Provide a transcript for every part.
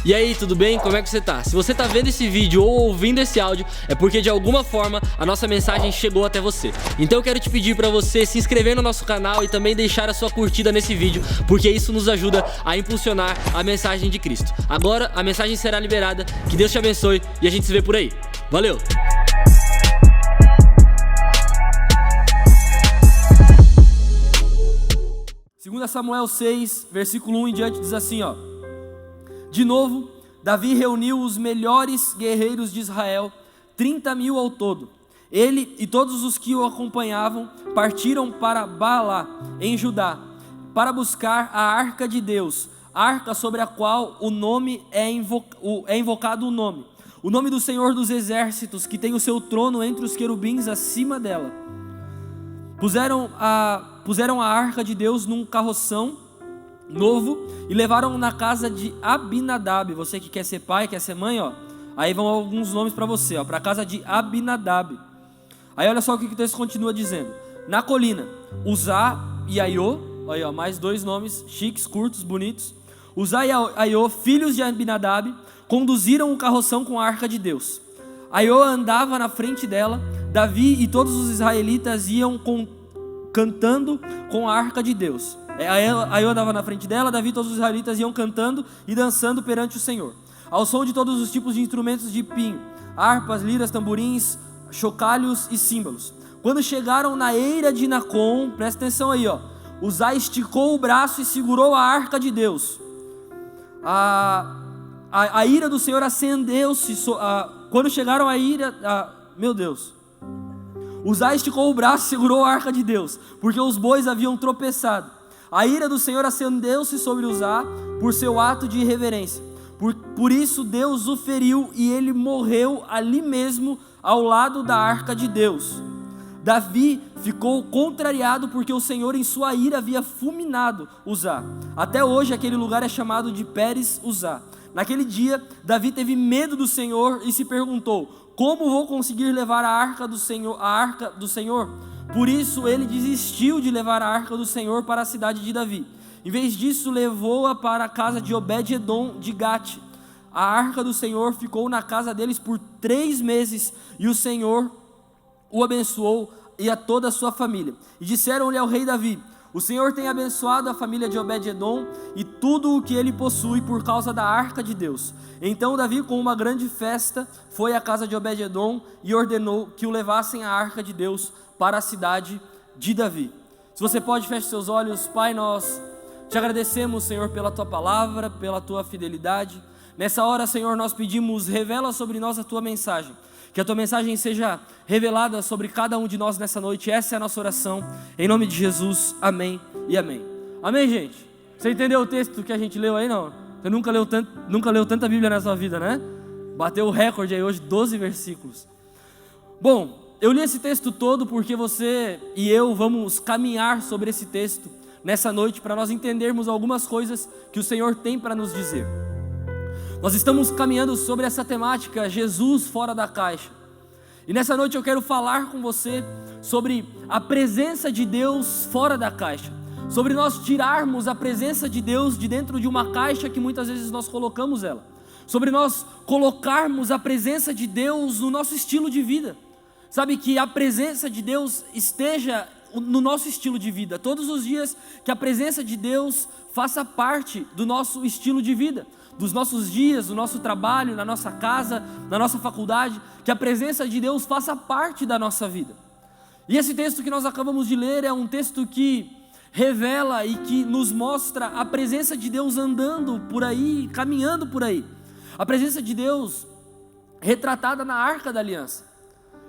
E aí, tudo bem? Como é que você tá? Se você tá vendo esse vídeo ou ouvindo esse áudio, é porque de alguma forma a nossa mensagem chegou até você. Então eu quero te pedir pra você se inscrever no nosso canal e também deixar a sua curtida nesse vídeo, porque isso nos ajuda a impulsionar a mensagem de Cristo. Agora a mensagem será liberada, que Deus te abençoe e a gente se vê por aí. Valeu! Segundo Samuel 6, versículo 1 em diante, diz assim, ó: de novo, Davi reuniu os melhores guerreiros de Israel, 30.000 ao todo. Ele e todos os que o acompanhavam partiram para Baalá, em Judá, para buscar a arca de Deus, a arca sobre a qual o nome é invocado o nome do Senhor dos Exércitos, que tem o seu trono entre os querubins acima dela. Puseram a arca de Deus num carroção novo e levaram na casa de Abinadab. Você que quer ser pai, quer ser mãe, ó, aí vão alguns nomes para você, ó, para a casa de Abinadab. Aí olha só o que o texto continua dizendo: na colina, Uzá e Aiô, aí, ó, mais dois nomes chiques, curtos, bonitos. Uzá e Aiô, filhos de Abinadab, conduziram o carroção com a arca de Deus. Aiô andava na frente dela. Davi e todos os israelitas iam cantando com a arca de Deus. Aiô andava na frente dela, Davi e todos os israelitas iam cantando e dançando perante o Senhor, ao som de todos os tipos de instrumentos de pinho, harpas, liras, tamborins, chocalhos e símbolos. Quando chegaram na eira de Nacon, presta atenção aí, ó, Uzá esticou o braço e segurou a arca de Deus. A ira do Senhor acendeu-se. Quando chegaram à ira, meu Deus, Uzá esticou o braço e segurou a arca de Deus, porque os bois haviam tropeçado. A ira do Senhor acendeu-se sobre Uzá por seu ato de irreverência. Por isso Deus o feriu e ele morreu ali mesmo ao lado da arca de Deus. Davi ficou contrariado porque o Senhor em sua ira havia fulminado Uzá. Até hoje aquele lugar é chamado de Pérez Uzá. Naquele dia Davi teve medo do Senhor e se perguntou: como vou conseguir levar a arca do Senhor? Por isso ele desistiu de levar a arca do Senhor para a cidade de Davi. Em vez disso, levou-a para a casa de Obed-edom de Gate. A arca do Senhor ficou na casa deles por 3 meses, e o Senhor o abençoou e a toda a sua família. E disseram-lhe ao rei Davi: o Senhor tem abençoado a família de Obed-edom e tudo o que ele possui por causa da arca de Deus. Então Davi, com uma grande festa, foi à casa de Obed-edom e ordenou que o levassem a arca de Deus para a cidade de Davi. Se você pode, feche seus olhos. Pai, nós te agradecemos, Senhor, pela tua palavra, pela tua fidelidade. Nessa hora, Senhor, nós pedimos: revela sobre nós a tua mensagem. Que a tua mensagem seja revelada sobre cada um de nós nessa noite. Essa é a nossa oração, em nome de Jesus, amém e amém. Amém, gente? Você entendeu o texto que a gente leu aí, não? Você nunca leu tanta Bíblia na sua vida, né? Bateu o recorde aí hoje, 12 versículos. Bom, eu li esse texto todo porque você e eu vamos caminhar sobre esse texto nessa noite para nós entendermos algumas coisas que o Senhor tem para nos dizer. Nós estamos caminhando sobre essa temática, Jesus fora da caixa. E nessa noite eu quero falar com você sobre a presença de Deus fora da caixa. Sobre nós tirarmos a presença de Deus de dentro de uma caixa que muitas vezes nós colocamos ela. Sobre nós colocarmos a presença de Deus no nosso estilo de vida. Sabe, que a presença de Deus esteja no nosso estilo de vida. Todos os dias que a presença de Deus faça parte do nosso estilo de vida. Dos nossos dias, do nosso trabalho, na nossa casa, na nossa faculdade, que a presença de Deus faça parte da nossa vida. E esse texto que nós acabamos de ler é um texto que revela e que nos mostra a presença de Deus andando por aí, caminhando por aí. A presença de Deus retratada na Arca da Aliança.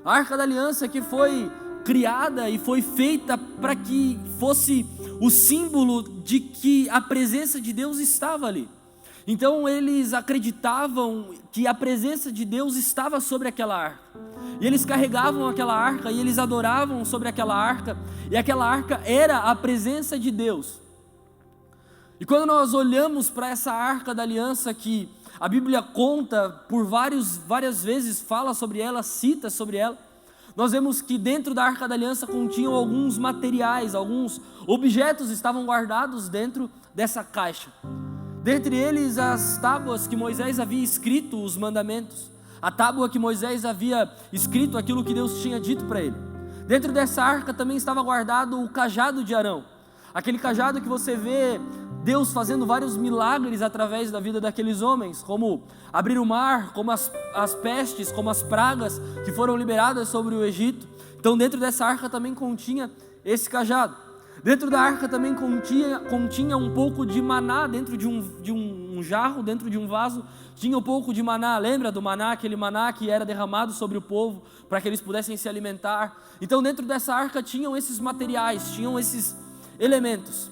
A Arca da Aliança que foi criada e foi feita para que fosse o símbolo de que a presença de Deus estava ali. Então eles acreditavam que a presença de Deus estava sobre aquela arca. E eles carregavam aquela arca e eles adoravam sobre aquela arca. E aquela arca era a presença de Deus. E quando nós olhamos para essa Arca da Aliança que a Bíblia conta por várias vezes, fala sobre ela, cita sobre ela, nós vemos que dentro da Arca da Aliança continham alguns materiais, alguns objetos estavam guardados dentro dessa caixa. dentre eles as tábuas que Moisés havia escrito os mandamentos, a tábua que Moisés havia escrito aquilo que Deus tinha dito para ele. Dentro dessa arca também estava guardado o cajado de Arão, aquele cajado que você vê Deus fazendo vários milagres através da vida daqueles homens, como abrir o mar, como as pestes, como as pragas que foram liberadas sobre o Egito. Então dentro dessa arca também continha esse cajado. Dentro da arca também continha um pouco de maná, dentro de um jarro, dentro de um vaso, tinha um pouco de maná. Lembra do maná, aquele maná que era derramado sobre o povo, para que eles pudessem se alimentar? Então dentro dessa arca tinham esses materiais, tinham esses elementos.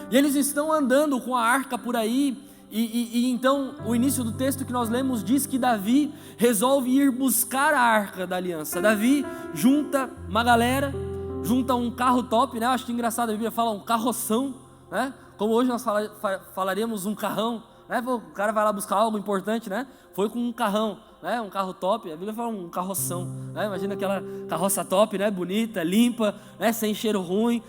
E eles estão andando com a arca por aí, e então o início do texto que nós lemos diz que Davi resolve ir buscar a arca da aliança. Davi junta uma galera, junta um carro top, né? Acho que engraçado, a Bíblia fala um carroção, né? Como hoje nós falaríamos um carrão, né? O cara vai lá buscar algo importante, né? Foi com um carrão, né? Um carro top, a Bíblia fala um carroção, né? Imagina aquela carroça top, né? Bonita, limpa, né? Sem cheiro ruim,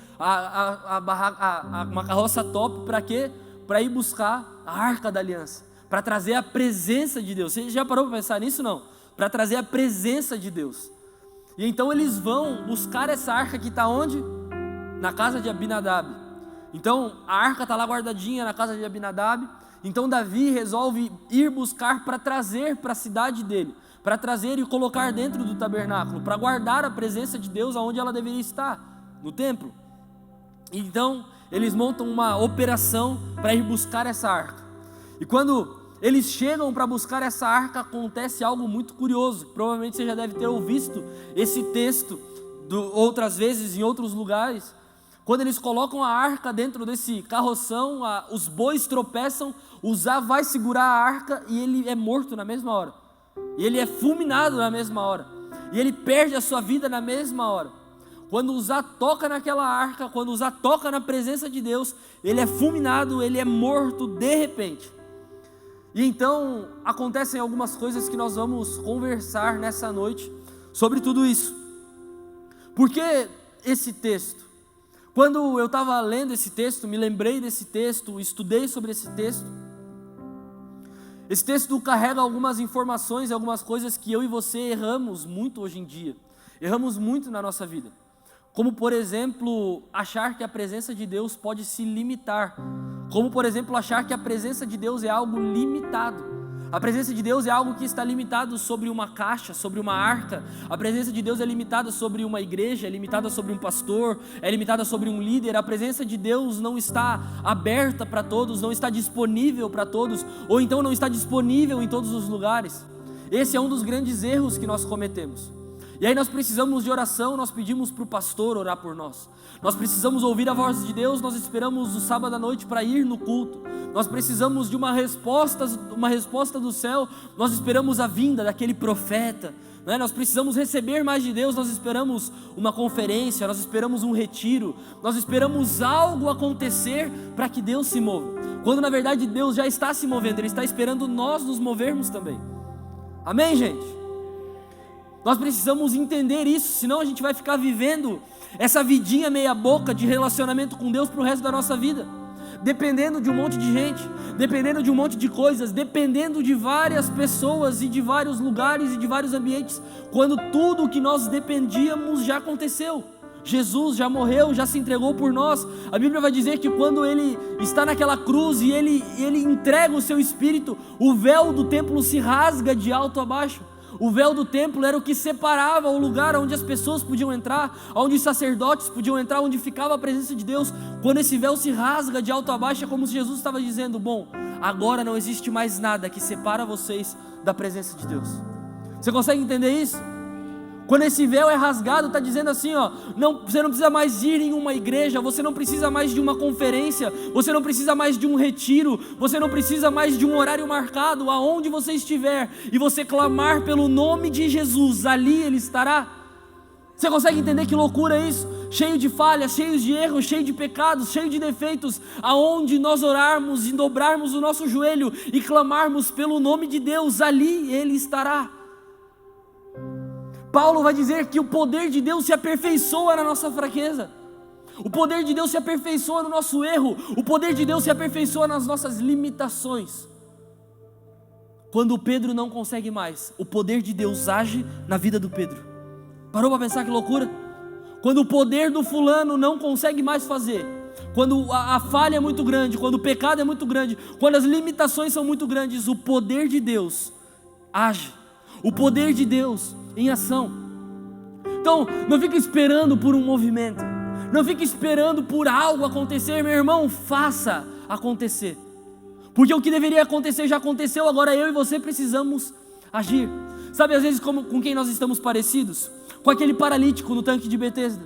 uma carroça top, para quê? Para ir buscar a arca da aliança, para trazer a presença de Deus. Você já parou para pensar nisso? Não? Para trazer a presença de Deus. E então eles vão buscar essa arca que está onde? Na casa de Abinadab. Então a arca está lá guardadinha na casa de Abinadab. Então Davi resolve ir buscar para trazer para a cidade dele, para trazer e colocar dentro do tabernáculo, para guardar a presença de Deus aonde ela deveria estar, no templo. Então eles montam uma operação para ir buscar essa arca. E quando eles chegam para buscar essa arca, acontece algo muito curioso. Provavelmente você já deve ter ouvido esse texto outras vezes em outros lugares. Quando eles colocam a arca dentro desse carroção, os bois tropeçam, Uzá vai segurar a arca e ele é morto na mesma hora. E ele é fulminado na mesma hora. E ele perde a sua vida na mesma hora. Quando Uzá toca naquela arca, quando Uzá toca na presença de Deus, ele é fulminado, ele é morto de repente. E então acontecem algumas coisas que nós vamos conversar nessa noite sobre tudo isso. Por que esse texto? Quando eu estava lendo esse texto, me lembrei desse texto, estudei sobre esse texto. Esse texto carrega algumas informações e algumas coisas que eu e você erramos muito hoje em dia. Erramos muito na nossa vida. Como, por exemplo, achar que a presença de Deus pode se limitar. Como, por exemplo, achar que a presença de Deus é algo limitado. A presença de Deus é algo que está limitado sobre uma caixa, sobre uma arca. A presença de Deus é limitada sobre uma igreja, é limitada sobre um pastor, é limitada sobre um líder. A presença de Deus não está aberta para todos, não está disponível para todos, ou então não está disponível em todos os lugares. Esse é um dos grandes erros que nós cometemos. E aí nós precisamos de oração, nós pedimos para o pastor orar por nós. Nós precisamos ouvir a voz de Deus, nós esperamos o sábado à noite para ir no culto. Nós precisamos de uma resposta do céu, nós esperamos a vinda daquele profeta. Né? Nós precisamos receber mais de Deus, nós esperamos uma conferência, nós esperamos um retiro, nós esperamos algo acontecer para que Deus se mova. Quando na verdade Deus já está se movendo, Ele está esperando nós nos movermos também. Amém, gente? Nós precisamos entender isso, senão a gente vai ficar vivendo essa vidinha meia boca de relacionamento com Deus para o resto da nossa vida, dependendo de um monte de gente, dependendo de um monte de coisas, dependendo de várias pessoas e de vários lugares e de vários ambientes, quando tudo o que nós dependíamos já aconteceu. Jesus já morreu, já se entregou por nós. A Bíblia vai dizer que quando Ele está naquela cruz e Ele entrega o seu Espírito, o véu do templo se rasga de alto a baixo. O véu do templo era o que separava o lugar onde as pessoas podiam entrar, onde os sacerdotes podiam entrar, onde ficava a presença de Deus. Quando esse véu se rasga de alto a baixo, é como se Jesus estava dizendo: bom, agora não existe mais nada que separa vocês da presença de Deus. Você consegue entender isso? Quando esse véu é rasgado, está dizendo assim, ó, você não precisa mais ir em uma igreja, você não precisa mais de uma conferência, você não precisa mais de um retiro, você não precisa mais de um horário marcado. Aonde você estiver e você clamar pelo nome de Jesus, ali Ele estará. Você consegue entender que loucura é isso? Cheio de falhas, cheio de erros, cheio de pecados, cheio de defeitos, aonde nós orarmos e dobrarmos o nosso joelho e clamarmos pelo nome de Deus, ali Ele estará. Paulo vai dizer que o poder de Deus se aperfeiçoa na nossa fraqueza. O poder de Deus se aperfeiçoa no nosso erro. O poder de Deus se aperfeiçoa nas nossas limitações. Quando o Pedro não consegue mais, o poder de Deus age na vida do Pedro. Parou para pensar que loucura? Quando o poder do fulano não consegue mais fazer, quando a falha é muito grande, quando o pecado é muito grande, quando as limitações são muito grandes, o poder de Deus age. O poder de Deus em ação. Então, não fique esperando por um movimento. Não fique esperando por algo acontecer, meu irmão, faça acontecer. Porque o que deveria acontecer já aconteceu, agora eu e você precisamos agir. Sabe às vezes com quem nós estamos parecidos? Com aquele paralítico no tanque de Betesda.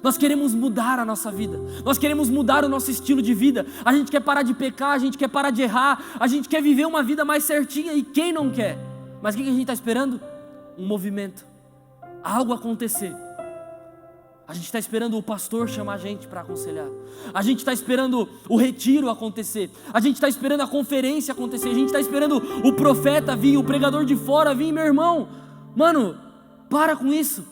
Nós queremos mudar a nossa vida, nós queremos mudar o nosso estilo de vida, a gente quer parar de pecar, a gente quer parar de errar, a gente quer viver uma vida mais certinha, e quem não quer? Mas o que a gente está esperando? Um movimento, algo acontecer. A gente está esperando o pastor chamar a gente para aconselhar, a gente está esperando o retiro acontecer, a gente está esperando a conferência acontecer, a gente está esperando o profeta vir, o pregador de fora vir. Meu irmão, mano, para com isso.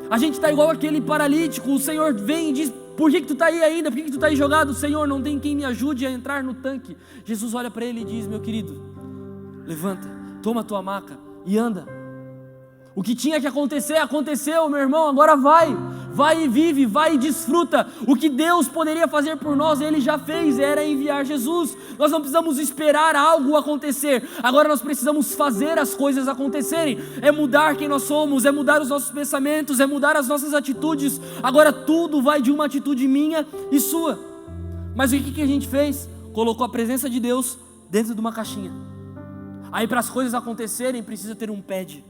A gente está igual aquele paralítico, o Senhor vem e diz: por que tu está aí ainda? Por que tu está aí jogado? Senhor, não tem quem me ajude a entrar no tanque. Jesus olha para ele e diz: meu querido, levanta, toma a tua maca e anda. O que tinha que acontecer, aconteceu, meu irmão, agora vai e vive, vai e desfruta. O que Deus poderia fazer por nós, Ele já fez, era enviar Jesus. Nós não precisamos esperar algo acontecer, agora nós precisamos fazer as coisas acontecerem. É mudar quem nós somos, é mudar os nossos pensamentos, é mudar as nossas atitudes. Agora tudo vai de uma atitude minha e sua. Mas o que a gente fez? Colocou a presença de Deus dentro de uma caixinha. Aí para as coisas acontecerem precisa ter um pad.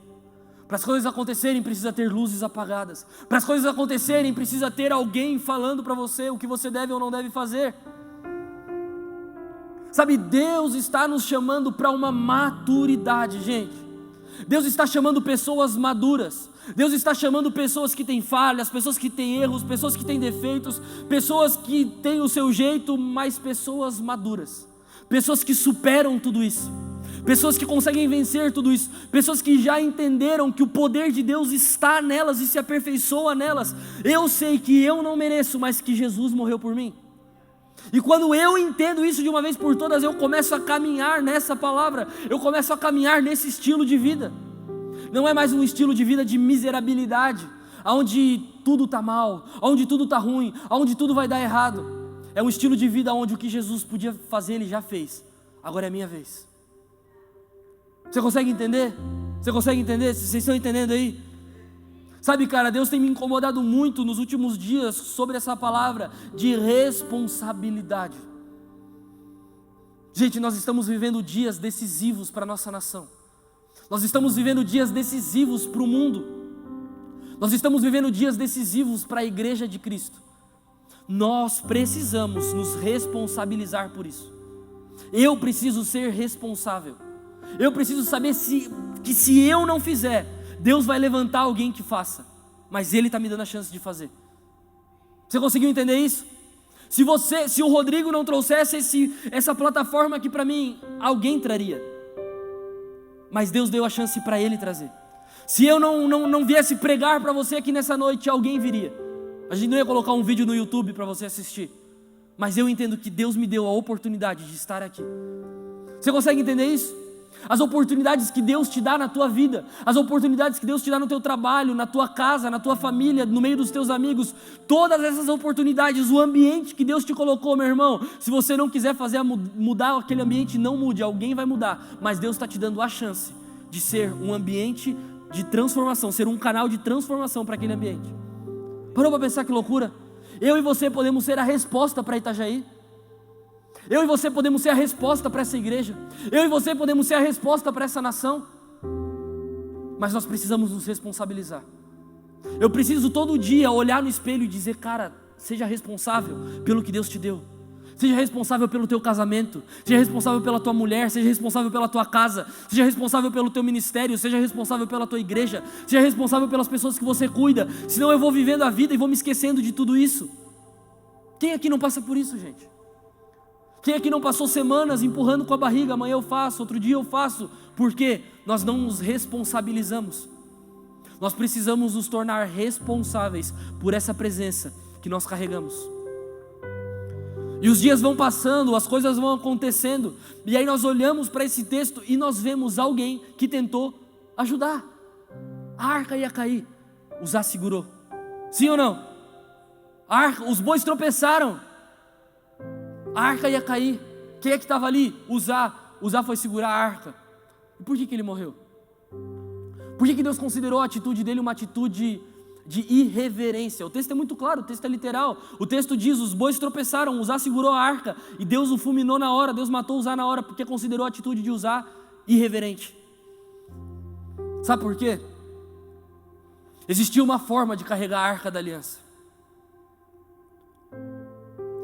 Para as coisas acontecerem precisa ter luzes apagadas. Para as coisas acontecerem precisa ter alguém falando para você o que você deve ou não deve fazer. Sabe, Deus está nos chamando para uma maturidade, gente. Deus está chamando pessoas maduras. Deus está chamando pessoas que têm falhas, pessoas que têm erros, pessoas que têm defeitos, pessoas que têm o seu jeito, mas pessoas maduras. Pessoas que superam tudo isso. Pessoas que conseguem vencer tudo isso, pessoas que já entenderam que o poder de Deus está nelas e se aperfeiçoa nelas. Eu sei que eu não mereço, mas que Jesus morreu por mim. E quando eu entendo isso de uma vez por todas, eu começo a caminhar nessa palavra, eu começo a caminhar nesse estilo de vida. Não é mais um estilo de vida de miserabilidade, onde tudo está mal, onde tudo está ruim, onde tudo vai dar errado. É um estilo de vida onde o que Jesus podia fazer, Ele já fez. Agora é minha vez. Você consegue entender? Você consegue entender? Vocês estão entendendo aí? Sabe, cara, Deus tem me incomodado muito nos últimos dias sobre essa palavra de responsabilidade. Gente, nós estamos vivendo dias decisivos para a nossa nação. Nós estamos vivendo dias decisivos para o mundo. Nós estamos vivendo dias decisivos para a igreja de Cristo. Nós precisamos nos responsabilizar por isso. Eu preciso ser responsável. Eu preciso saber que se eu não fizer, Deus vai levantar alguém que faça, mas Ele está me dando a chance de fazer. Você conseguiu entender isso? Se o Rodrigo não trouxesse essa plataforma aqui para mim, alguém traria, mas Deus deu a chance para Ele trazer. Se eu não viesse pregar para você aqui nessa noite, alguém viria. A gente não ia colocar um vídeo no YouTube para você assistir, mas eu entendo que Deus me deu a oportunidade de estar aqui. Você consegue entender isso? As oportunidades que Deus te dá na tua vida, as oportunidades que Deus te dá no teu trabalho, na tua casa, na tua família, no meio dos teus amigos, todas essas oportunidades, o ambiente que Deus te colocou, meu irmão, se você não quiser mudar aquele ambiente, não mude, alguém vai mudar, mas Deus está te dando a chance de ser um ambiente de transformação, ser um canal de transformação para aquele ambiente. Parou para pensar que loucura? Eu e você podemos ser a resposta para Itajaí. Eu e você podemos ser a resposta para essa igreja. Eu e você podemos ser a resposta para essa nação. Mas nós precisamos nos responsabilizar. Eu preciso todo dia olhar no espelho e dizer: cara, seja responsável pelo que Deus te deu. Seja responsável pelo teu casamento. Seja responsável pela tua mulher. Seja responsável pela tua casa. Seja responsável pelo teu ministério. Seja responsável pela tua igreja. Seja responsável pelas pessoas que você cuida. Senão eu vou vivendo a vida e vou me esquecendo de tudo isso. Quem aqui não passa por isso, gente? Quem aqui não passou semanas empurrando com a barriga? Amanhã eu faço, outro dia eu faço. Por quê? Nós não nos responsabilizamos. Nós precisamos nos tornar responsáveis por essa presença que nós carregamos. E os dias vão passando, as coisas vão acontecendo, e aí nós olhamos para esse texto e nós vemos alguém que tentou ajudar. A arca ia cair, Uzá segurou. Sim ou não? A arca, os bois tropeçaram, a arca ia cair. Quem é que estava ali? Uzá. Uzá foi segurar a arca. E por que ele morreu? Por que Deus considerou a atitude dele uma atitude de irreverência? O texto é muito claro, o texto é literal. O texto diz, os bois tropeçaram, Uzá segurou a arca e Deus o fulminou na hora, Deus matou Uzá na hora, porque considerou a atitude de Uzá irreverente. Sabe por quê? Existia uma forma de carregar a arca da aliança.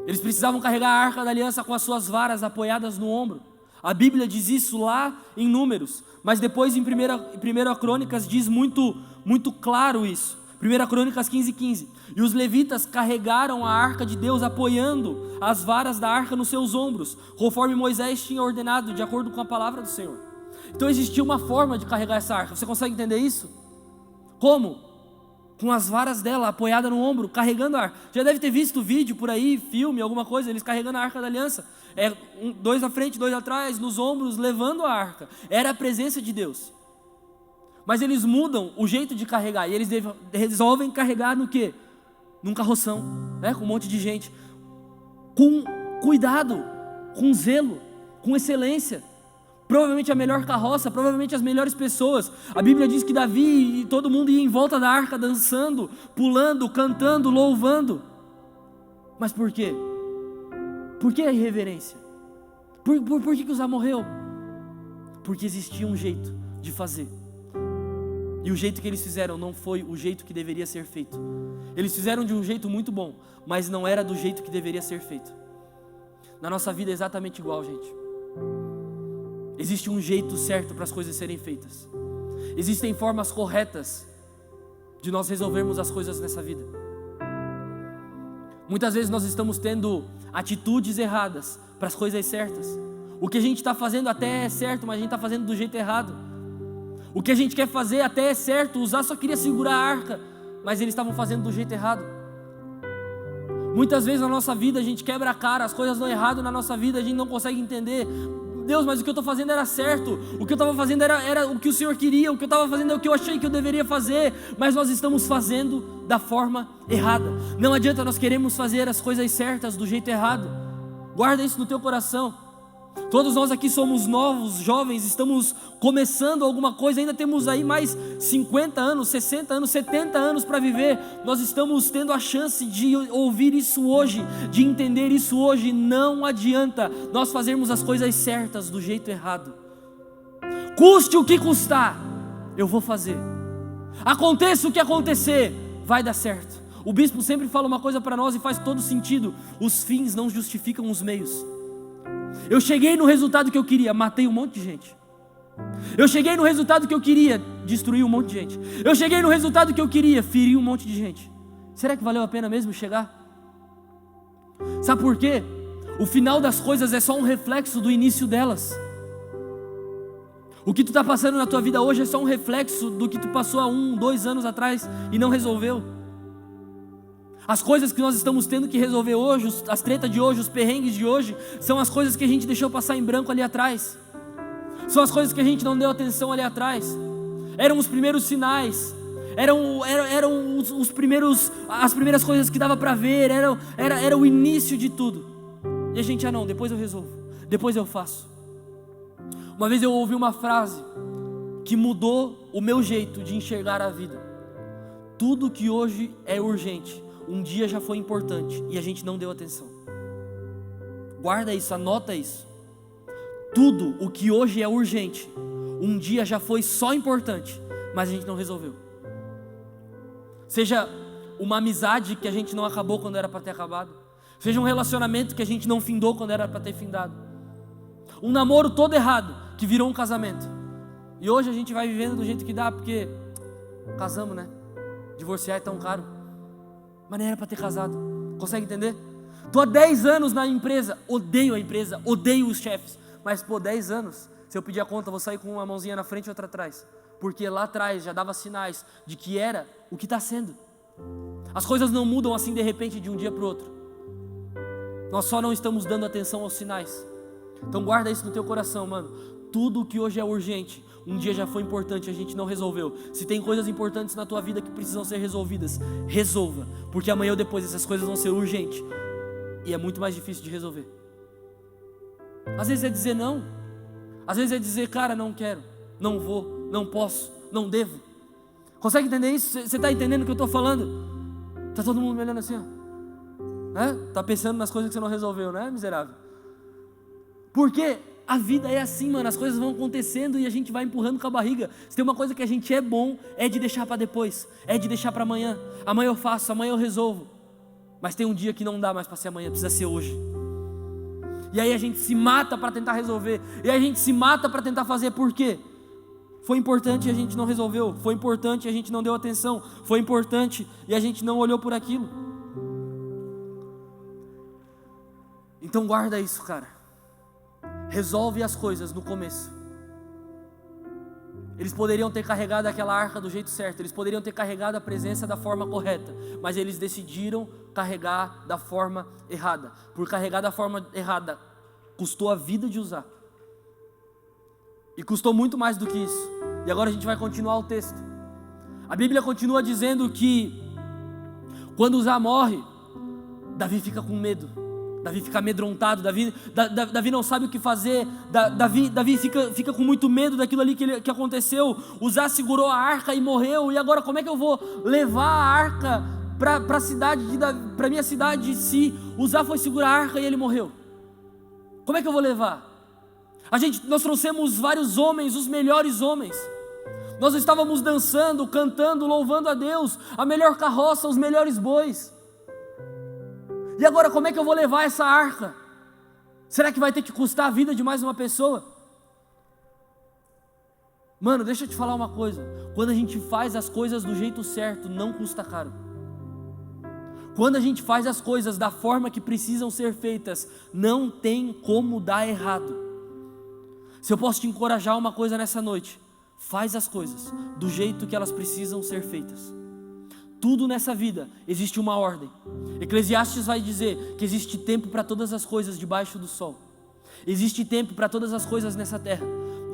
Eles precisavam carregar a arca da aliança com as suas varas apoiadas no ombro. A Bíblia diz isso lá em Números, mas depois em 1 Crônicas diz muito claro isso. 1 Crônicas 15:15. E os levitas carregaram a arca de Deus apoiando as varas da arca nos seus ombros, conforme Moisés tinha ordenado, de acordo com a palavra do Senhor. Então existia uma forma de carregar essa arca. Você consegue entender isso? Como? Com as varas dela apoiada no ombro, carregando a arca. Já deve ter visto vídeo por aí, filme, alguma coisa, eles carregando a arca da aliança. Dois à frente, dois atrás, nos ombros, levando a arca. Era a presença de Deus. Mas eles mudam o jeito de carregar, e eles resolvem carregar no quê? Num carroção, com um monte de gente. Com cuidado, com zelo, com excelência. Provavelmente a melhor carroça, provavelmente as melhores pessoas. A Bíblia diz que Davi e todo mundo ia em volta da arca dançando, pulando, cantando, louvando. Mas por quê? Por que a irreverência? Por que Uzá morreu? Porque existia um jeito de fazer. E o jeito que eles fizeram não foi o jeito que deveria ser feito. Eles fizeram de um jeito muito bom, mas não era do jeito que deveria ser feito. Na nossa vida é exatamente igual, gente. Existe um jeito certo para as coisas serem feitas. Existem formas corretas de nós resolvermos as coisas nessa vida. Muitas vezes nós estamos tendo atitudes erradas para as coisas certas. O que a gente está fazendo até é certo, mas a gente está fazendo do jeito errado. O que a gente quer fazer até é certo, Uzá só queria segurar a arca, mas eles estavam fazendo do jeito errado. Muitas vezes na nossa vida a gente quebra a cara, as coisas dão errado na nossa vida, a gente não consegue entender. Deus, mas o que eu estou fazendo era certo, o que eu estava fazendo era o que o Senhor queria, o que eu estava fazendo é o que eu achei que eu deveria fazer, mas nós estamos fazendo da forma errada. Não adianta, nós queremos fazer as coisas certas do jeito errado. Guarda isso no teu coração. Todos nós aqui somos novos, jovens, estamos começando alguma coisa, ainda temos aí mais 50 anos, 60 anos, 70 anos para viver. Nós estamos tendo a chance de ouvir isso hoje, de entender isso hoje. Não adianta nós fazermos as coisas certas do jeito errado. Custe o que custar, eu vou fazer. Aconteça o que acontecer, vai dar certo. O bispo sempre fala uma coisa para nós e faz todo sentido: os fins não justificam os meios. Eu cheguei no resultado que eu queria, matei um monte de gente. Eu cheguei no resultado que eu queria, destruí um monte de gente. Eu cheguei no resultado que eu queria, feri um monte de gente. Será que valeu a pena mesmo chegar? Sabe por quê? O final das coisas é só um reflexo do início delas. O que tu está passando na tua vida hoje é só um reflexo do que tu passou há 1, 2 anos atrás e não resolveu. As coisas que nós estamos tendo que resolver hoje, as tretas de hoje, os perrengues de hoje, são as coisas que a gente deixou passar em branco ali atrás. São as coisas que a gente não deu atenção ali atrás. Eram os primeiros sinais, eram as primeiras coisas que dava para ver, era o início de tudo. E a gente, não, depois eu resolvo, depois eu faço. Uma vez eu ouvi uma frase que mudou o meu jeito de enxergar a vida. Tudo que hoje é urgente, um dia já foi importante e a gente não deu atenção. Guarda isso, anota isso. Tudo o que hoje é urgente, um dia já foi só importante, mas a gente não resolveu. Seja uma amizade que a gente não acabou quando era para ter acabado, seja um relacionamento que a gente não findou quando era para ter findado, um namoro todo errado que virou um casamento. E hoje a gente vai vivendo do jeito que dá, porque casamos, né? Divorciar é tão caro. Mas nem era para ter casado. Consegue entender? Estou há 10 anos na empresa, odeio a empresa, odeio os chefes. Mas 10 anos, se eu pedir a conta, eu vou sair com uma mãozinha na frente e outra atrás. Porque lá atrás já dava sinais de que era o que está sendo. As coisas não mudam assim de repente de um dia para o outro. Nós só não estamos dando atenção aos sinais. Então guarda isso no teu coração, mano. Tudo que hoje é urgente, um dia já foi importante, a gente não resolveu. Se tem coisas importantes na tua vida que precisam ser resolvidas, resolva, porque amanhã ou depois essas coisas vão ser urgentes e é muito mais difícil de resolver. Às vezes é dizer não, às vezes é dizer, cara, não quero, não vou, não posso, não devo. Consegue entender isso? Você está entendendo o que eu estou falando? Está todo mundo me olhando assim, ó. Está pensando nas coisas que você não resolveu, né, miserável? Porque a vida é assim, mano, as coisas vão acontecendo e a gente vai empurrando com a barriga. Se tem uma coisa que a gente é bom, é de deixar para depois, é de deixar para amanhã. Amanhã eu faço, amanhã eu resolvo. Mas tem um dia que não dá mais para ser amanhã, precisa ser hoje. E aí a gente se mata para tentar resolver, e aí a gente se mata para tentar fazer, por quê? Foi importante e a gente não resolveu, foi importante e a gente não deu atenção, foi importante e a gente não olhou por aquilo. Então guarda isso, cara. Resolve as coisas no começo. Eles poderiam ter carregado aquela arca do jeito certo, eles poderiam ter carregado a presença da forma correta, mas eles decidiram carregar da forma errada. Por carregar da forma errada, custou a vida de usar. E custou muito mais do que isso. E agora a gente vai continuar o texto. A Bíblia continua dizendo que quando Uzá morre, Davi fica com medo. Davi fica amedrontado, Davi não sabe o que fazer, Davi fica com muito medo daquilo ali que aconteceu. Uzá segurou a arca e morreu, e agora como é que eu vou levar a arca para a minha cidade se Uzá foi segurar a arca e ele morreu? Como é que eu vou levar? Nós trouxemos vários homens, os melhores homens, nós estávamos dançando, cantando, louvando a Deus, a melhor carroça, os melhores bois. E agora como é que eu vou levar essa arca? Será que vai ter que custar a vida de mais uma pessoa? Mano, deixa eu te falar uma coisa. Quando a gente faz as coisas do jeito certo, não custa caro. Quando a gente faz as coisas da forma que precisam ser feitas, não tem como dar errado. Se eu posso te encorajar uma coisa nessa noite, faz as coisas do jeito que elas precisam ser feitas. Tudo nessa vida existe uma ordem. Eclesiastes vai dizer que existe tempo para todas as coisas debaixo do sol. Existe tempo para todas as coisas nessa terra.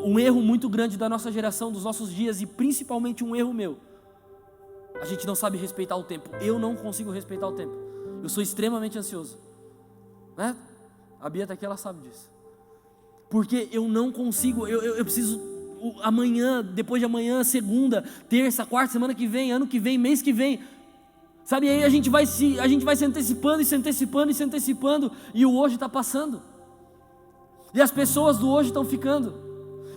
Um erro muito grande da nossa geração, dos nossos dias, e principalmente um erro meu: a gente não sabe respeitar o tempo. Eu não consigo respeitar o tempo. Eu sou extremamente ansioso, né? A Bia tá aqui, ela sabe disso. Porque eu não consigo, eu preciso amanhã, depois de amanhã, segunda, terça, quarta, semana que vem, ano que vem, mês que vem, sabe? Aí a gente vai se antecipando e se antecipando e se antecipando, e o hoje está passando, e as pessoas do hoje estão ficando,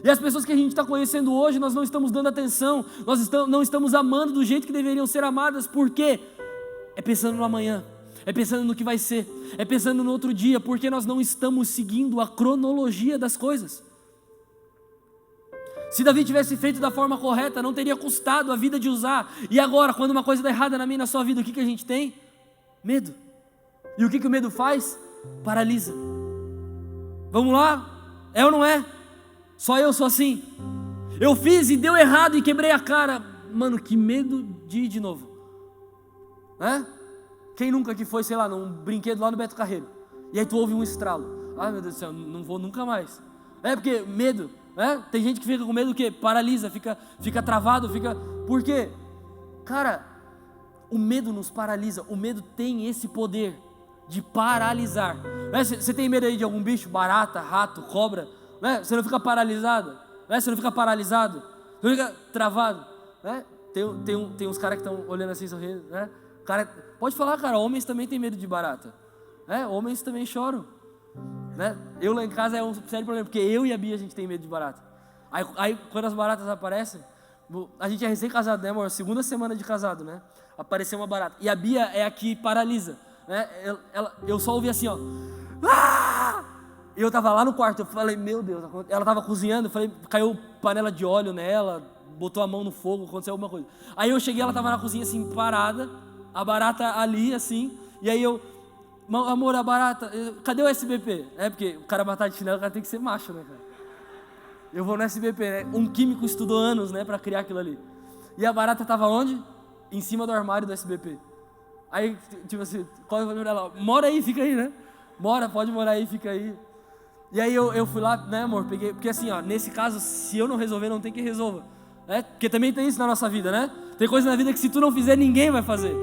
e as pessoas que a gente está conhecendo hoje, nós não estamos dando atenção, não estamos amando do jeito que deveriam ser amadas. Por quê? É pensando no amanhã, é pensando no que vai ser, é pensando no outro dia, porque nós não estamos seguindo a cronologia das coisas. Se Davi tivesse feito da forma correta, não teria custado a vida de Uzá. E agora, quando uma coisa dá errada na minha e na sua vida, o que a gente tem? Medo. E o que o medo faz? Paralisa. Vamos lá? É ou não é? Só eu sou assim. Eu fiz e deu errado e quebrei a cara. Mano, que medo de ir de novo. Quem nunca que foi, sei lá, num brinquedo lá no Beto Carreiro, e aí tu ouve um estralo? Ai meu Deus do céu, não vou nunca mais. Porque medo. Tem gente que fica com medo, o quê? Paralisa, fica travado, Por quê? Cara, o medo nos paralisa. O medo tem esse poder de paralisar. Você tem medo aí de algum bicho? Barata, rato, cobra? Você não fica paralisado? Você não fica paralisado? Você não fica travado? Tem uns caras que estão olhando assim, sorrindo. Cara, pode falar, cara, homens também têm medo de barata. Homens também choram. Eu lá em casa é um sério problema, porque eu e a Bia a gente tem medo de barata. Aí quando as baratas aparecem, a gente é recém-casado, né, amor? Segunda semana de casado, né? Apareceu uma barata. E a Bia é a que paralisa, né? Eu só ouvi assim, ó. Ah! E eu tava lá no quarto, eu falei, meu Deus, ela tava cozinhando, eu falei, caiu panela de óleo nela, botou a mão no fogo, aconteceu alguma coisa. Aí eu cheguei, ela tava na cozinha assim, parada, a barata ali assim, e aí eu, amor, a barata, cadê o SBP? Porque o cara matar de chinelo, o cara tem que ser macho, né, cara? Eu vou no SBP, né? Um químico estudou anos, né, pra criar aquilo ali. E a barata tava onde? em cima do armário do SBP. Aí, tipo assim, quando eu falei pra ela, mora aí, fica aí, né? Pode morar aí, fica aí. E aí eu fui lá, né, amor, peguei, porque assim, ó, nesse caso, se eu não resolver, não tem que resolva, né? Porque também tem isso na nossa vida, né? Tem coisa na vida que se tu não fizer, ninguém vai fazer,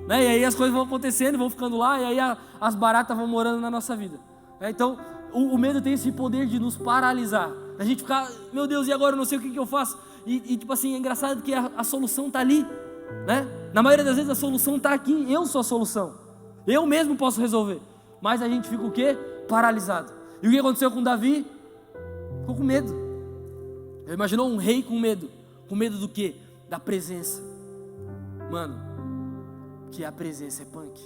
né? E aí as coisas vão acontecendo, vão ficando lá, e aí as baratas vão morando na nossa vida, né? Então, o medo tem esse poder de nos paralisar, a gente ficar, meu Deus, e agora eu não sei o que eu faço, e tipo assim, é engraçado que a solução está ali, né? Na maioria das vezes a solução está aqui, eu sou a solução, eu mesmo posso resolver, mas a gente fica o quê? Paralisado. E o que aconteceu com Davi? Ficou com medo. Imaginou um rei com medo. Com medo do quê? Da presença. Mano, que a presença é punk.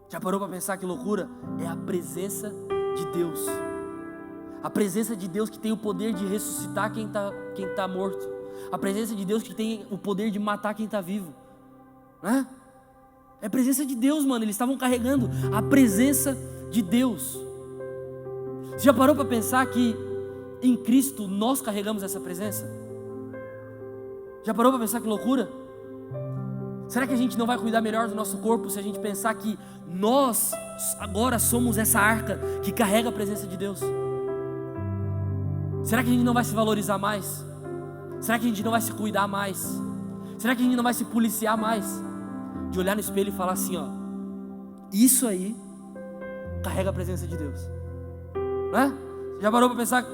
Já parou para pensar que loucura? É a presença de Deus. A presença de Deus que tem o poder de ressuscitar quem tá morto. A presença de Deus que tem o poder de matar quem está vivo, né? É a presença de Deus, mano. Eles estavam carregando a presença de Deus. Você já parou para pensar que em Cristo nós carregamos essa presença? Já parou para pensar que loucura? Será que a gente não vai cuidar melhor do nosso corpo se a gente pensar que nós agora somos essa arca que carrega a presença de Deus? Será que a gente não vai se valorizar mais? Será que a gente não vai se cuidar mais? Será que a gente não vai se policiar mais? De olhar no espelho e falar assim, ó, isso aí carrega a presença de Deus, né? Já parou para pensar?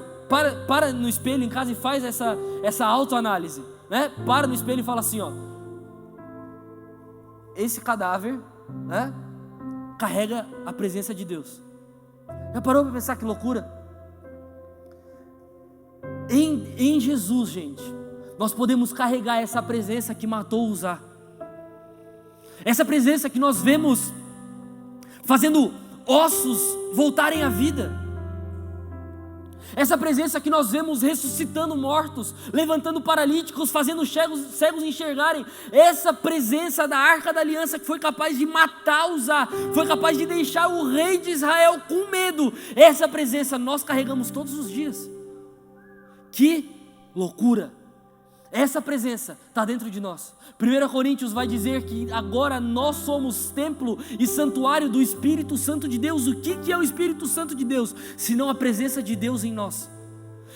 Para no espelho em casa e faz essa autoanálise, né? Para no espelho e fala assim, ó, esse cadáver, né, carrega a presença de Deus. Já parou para pensar que loucura? Em Jesus, gente, nós podemos carregar essa presença que matou Uzá. Essa presença que nós vemos fazendo ossos voltarem à vida. Essa presença que nós vemos ressuscitando mortos, levantando paralíticos, fazendo cegos enxergarem. Essa presença da Arca da Aliança que foi capaz de matar Uzá, foi capaz de deixar o rei de Israel com medo. Essa presença nós carregamos todos os dias. Que loucura! Essa presença está dentro de nós. 1 Coríntios vai dizer que agora nós somos templo e santuário do Espírito Santo de Deus. O que é o Espírito Santo de Deus? Senão a presença de Deus em nós.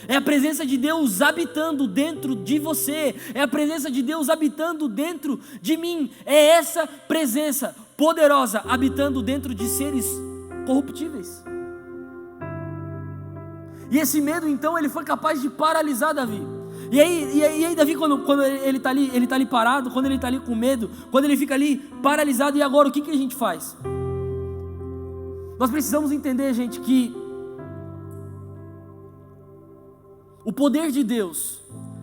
É a presença de Deus habitando dentro de você. É a presença de Deus habitando dentro de mim. É essa presença poderosa habitando dentro de seres corruptíveis. E esse medo então ele foi capaz de paralisar Davi. E aí Davi quando ele está ali parado, quando ele está ali com medo, quando ele fica ali paralisado, e agora o que a gente faz? Nós precisamos entender, gente, que o poder de Deus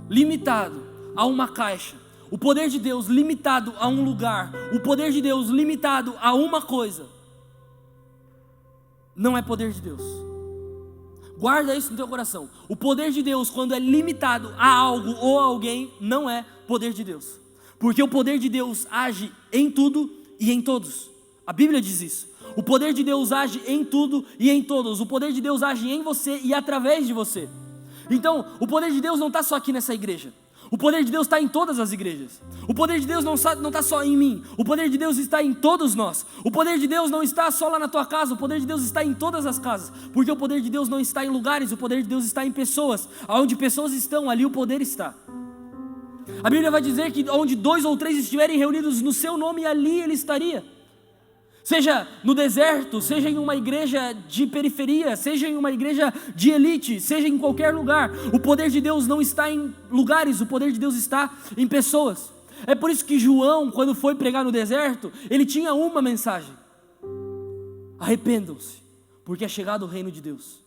limitado a uma caixa, o poder de Deus limitado a um lugar, o poder de Deus limitado a uma coisa, não é poder de Deus. Guarda isso no teu coração. O poder de Deus, quando é limitado a algo ou a alguém, não é poder de Deus. Porque o poder de Deus age em tudo e em todos. A Bíblia diz isso. O poder de Deus age em tudo e em todos. O poder de Deus age em você e através de você. Então, o poder de Deus não está só aqui nessa igreja. O poder de Deus está em todas as igrejas. O poder de Deus não está só em mim. O poder de Deus está em todos nós. O poder de Deus não está só lá na tua casa. O poder de Deus está em todas as casas. Porque o poder de Deus não está em lugares. O poder de Deus está em pessoas. Onde pessoas estão, ali o poder está. A Bíblia vai dizer que onde 2 ou 3 estiverem reunidos no seu nome, ali ele estaria. Seja no deserto, seja em uma igreja de periferia, seja em uma igreja de elite, seja em qualquer lugar, o poder de Deus não está em lugares, o poder de Deus está em pessoas. É por isso que João, quando foi pregar no deserto, ele tinha uma mensagem: arrependam-se, porque é chegado o reino de Deus.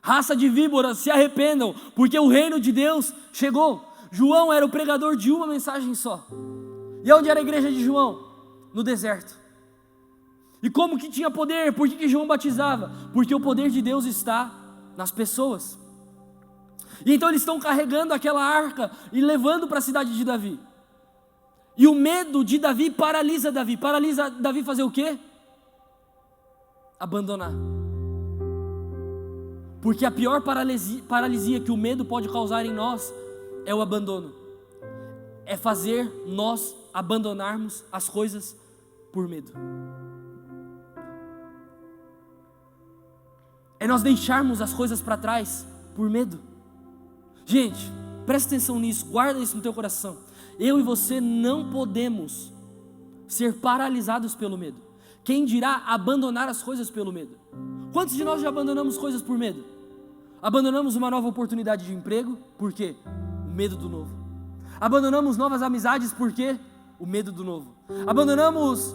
Raça de víboras, se arrependam, porque o reino de Deus chegou. João era o pregador de uma mensagem só. E onde era a igreja de João? No deserto. E como que tinha poder? Por que João batizava? Porque o poder de Deus está nas pessoas. E então eles estão carregando aquela arca e levando para a cidade de Davi. E o medo de Davi paralisa Davi. Paralisa Davi fazer o quê? Abandonar. Porque a pior paralisia que o medo pode causar em nós é o abandono. é fazer nós abandonarmos as coisas por medo. É nós deixarmos as coisas para trás por medo. Gente, presta atenção nisso, guarda isso no teu coração. Eu e você não podemos ser paralisados pelo medo. Quem dirá abandonar as coisas pelo medo? Quantos de nós já abandonamos coisas por medo? Abandonamos uma nova oportunidade de emprego, por quê? O medo do novo. Abandonamos novas amizades, por quê? O medo do novo. Abandonamos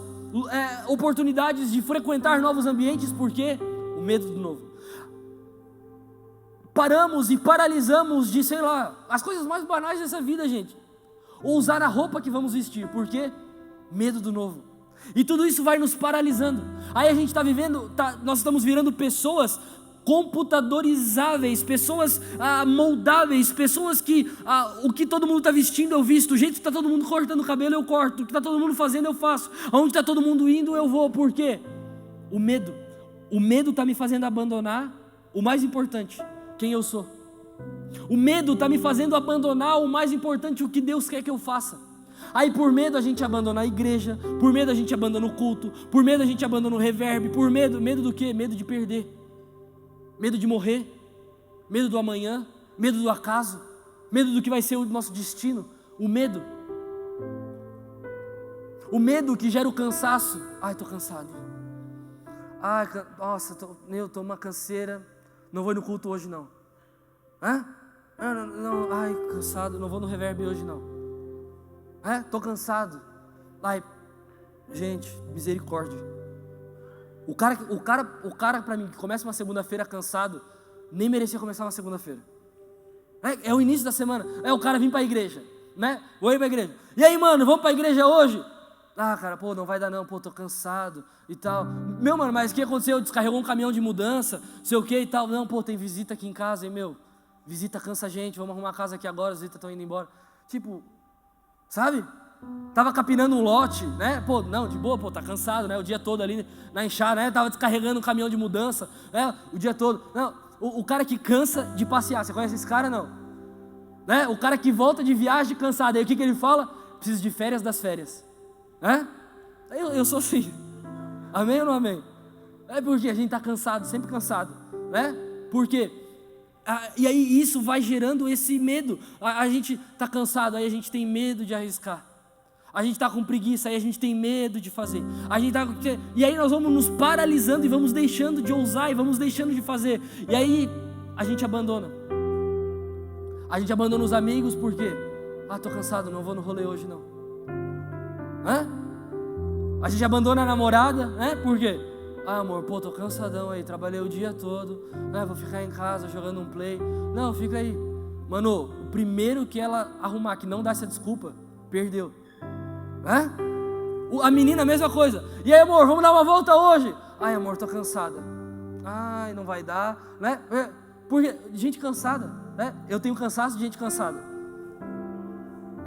oportunidades de frequentar novos ambientes, por quê? O medo do novo. Paramos e paralisamos de, sei lá, as coisas mais banais dessa vida, gente. Ou usar a roupa que vamos vestir, por quê? Medo do novo. E tudo isso vai nos paralisando. Aí a gente está vivendo, nós estamos virando pessoas computadorizáveis, pessoas moldáveis, pessoas que o que todo mundo está vestindo eu visto, o jeito que está todo mundo cortando o cabelo eu corto, o que está todo mundo fazendo eu faço, aonde está todo mundo indo eu vou, por quê? O medo está me fazendo abandonar o mais importante, quem eu sou. O medo está me fazendo abandonar o mais importante, o que Deus quer que eu faça. Aí por medo a gente abandona a igreja, por medo a gente abandona o culto, por medo a gente abandona o reverb, por medo do quê? Medo de perder, medo de morrer, medo do amanhã, medo do acaso, medo do que vai ser o nosso destino, o medo que gera o cansaço. Ai, estou cansado, ai, nossa, estou uma canseira, não vou no culto hoje não. Não, ai, cansado, não vou no reverb hoje não. Estou cansado. Ai, gente, misericórdia. O cara para mim que começa uma segunda-feira cansado, nem merecia começar uma segunda-feira. É o início da semana. O cara vir para a igreja, né? Vou ir para a igreja. E aí, mano, vamos para a igreja hoje? Cara, não vai dar não, tô cansado e tal. Meu, mano, mas o que aconteceu? Descarregou um caminhão de mudança, sei o que e tal. Não, tem visita aqui em casa, hein, meu? Visita cansa a gente, vamos arrumar a casa aqui agora, as visitas estão indo embora. Tipo, sabe? Tava capinando um lote, né? Não, de boa, tá cansado, né? O dia todo ali na enxada, né? Tava descarregando um caminhão de mudança, né? O dia todo. Não, o cara que cansa de passear, você conhece esse cara, não? Né? O cara que volta de viagem cansado, aí o que ele fala? Preciso de férias das férias. Eu sou assim. Amém ou não amém? Porque a gente tá cansado, sempre cansado, né? Por quê? E aí isso vai gerando esse medo. A gente está cansado, aí a gente tem medo de arriscar. A gente está com preguiça, aí a gente tem medo de fazer. E aí nós vamos nos paralisando e vamos deixando de ousar e vamos deixando de fazer. E aí a gente abandona. A gente abandona os amigos por quê? Estou cansado, não vou no rolê hoje não. A gente abandona a namorada, né? Por quê? Amor, tô cansadão aí, trabalhei o dia todo, vou ficar em casa jogando um play. Não, fica aí. Mano, o primeiro que ela arrumar, que não dá essa desculpa, perdeu. A menina, a mesma coisa. E aí, amor, vamos dar uma volta hoje? Ai, amor, tô cansada. Ai, não vai dar, né? Porque gente cansada, né? Eu tenho cansaço de gente cansada.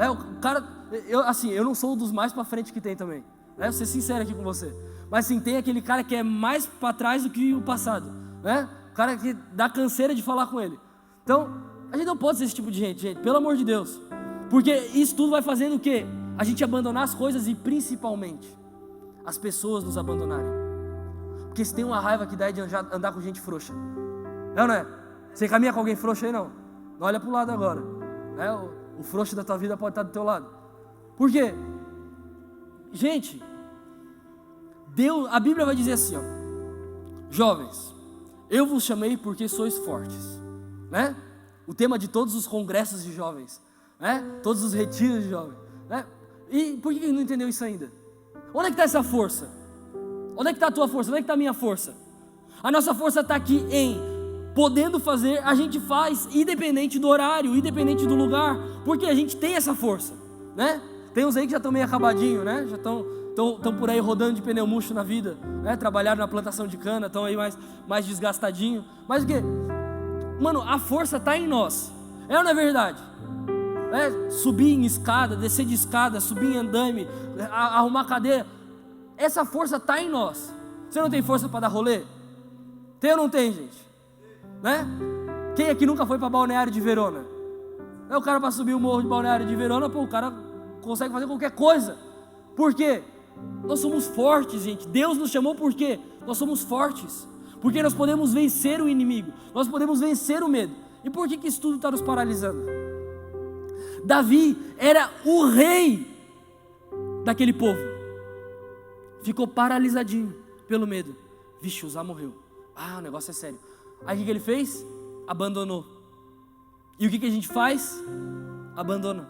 O cara, eu não sou um dos mais pra frente que tem também. Vou ser sincero aqui com você. Mas sim, tem aquele cara que é mais para trás do que o passado, né? O cara que dá canseira de falar com ele. Então, a gente não pode ser esse tipo de gente, pelo amor de Deus. Porque isso tudo vai fazendo o quê? A gente abandonar as coisas e principalmente as pessoas nos abandonarem. Porque se tem uma raiva que dá de andar com gente frouxa. Não é? Você caminha com alguém frouxo aí não? Não olha para o lado agora. O frouxo da tua vida pode estar do teu lado. Por quê? Gente, a Bíblia vai dizer assim, jovens, eu vos chamei porque sois fortes, né? O tema de todos os congressos de jovens, né? Todos os retiros de jovens, né? E por que não entendeu isso ainda? Onde é que está essa força? Onde é que está a tua força? Onde é que está a minha força? A nossa força está aqui em podendo fazer, a gente faz independente do horário, independente do lugar, porque a gente tem essa força, né? Tem uns aí que já estão meio acabadinho, né? Já estão por aí rodando de pneu murcho na vida, né? Trabalharam na plantação de cana, estão aí mais desgastadinho. Mas o quê? Mano, a força está em nós. Ou não é verdade? Subir em escada, descer de escada, subir em andaime, arrumar cadeira. Essa força está em nós. Você não tem força para dar rolê? Tem ou não tem, gente? Né? Quem aqui nunca foi para Balneário de Verona? O cara para subir o morro de Balneário de Verona, o cara consegue fazer qualquer coisa. Por quê? Nós somos fortes, gente. Deus nos chamou por quê? Nós somos fortes. Porque nós podemos vencer o inimigo. Nós podemos vencer o medo. E por que isso tudo está nos paralisando? Davi era o rei daquele povo. Ficou paralisadinho pelo medo. Vixe, Uzá morreu. O negócio é sério. Aí o que ele fez? Abandonou. E o que a gente faz? Abandona.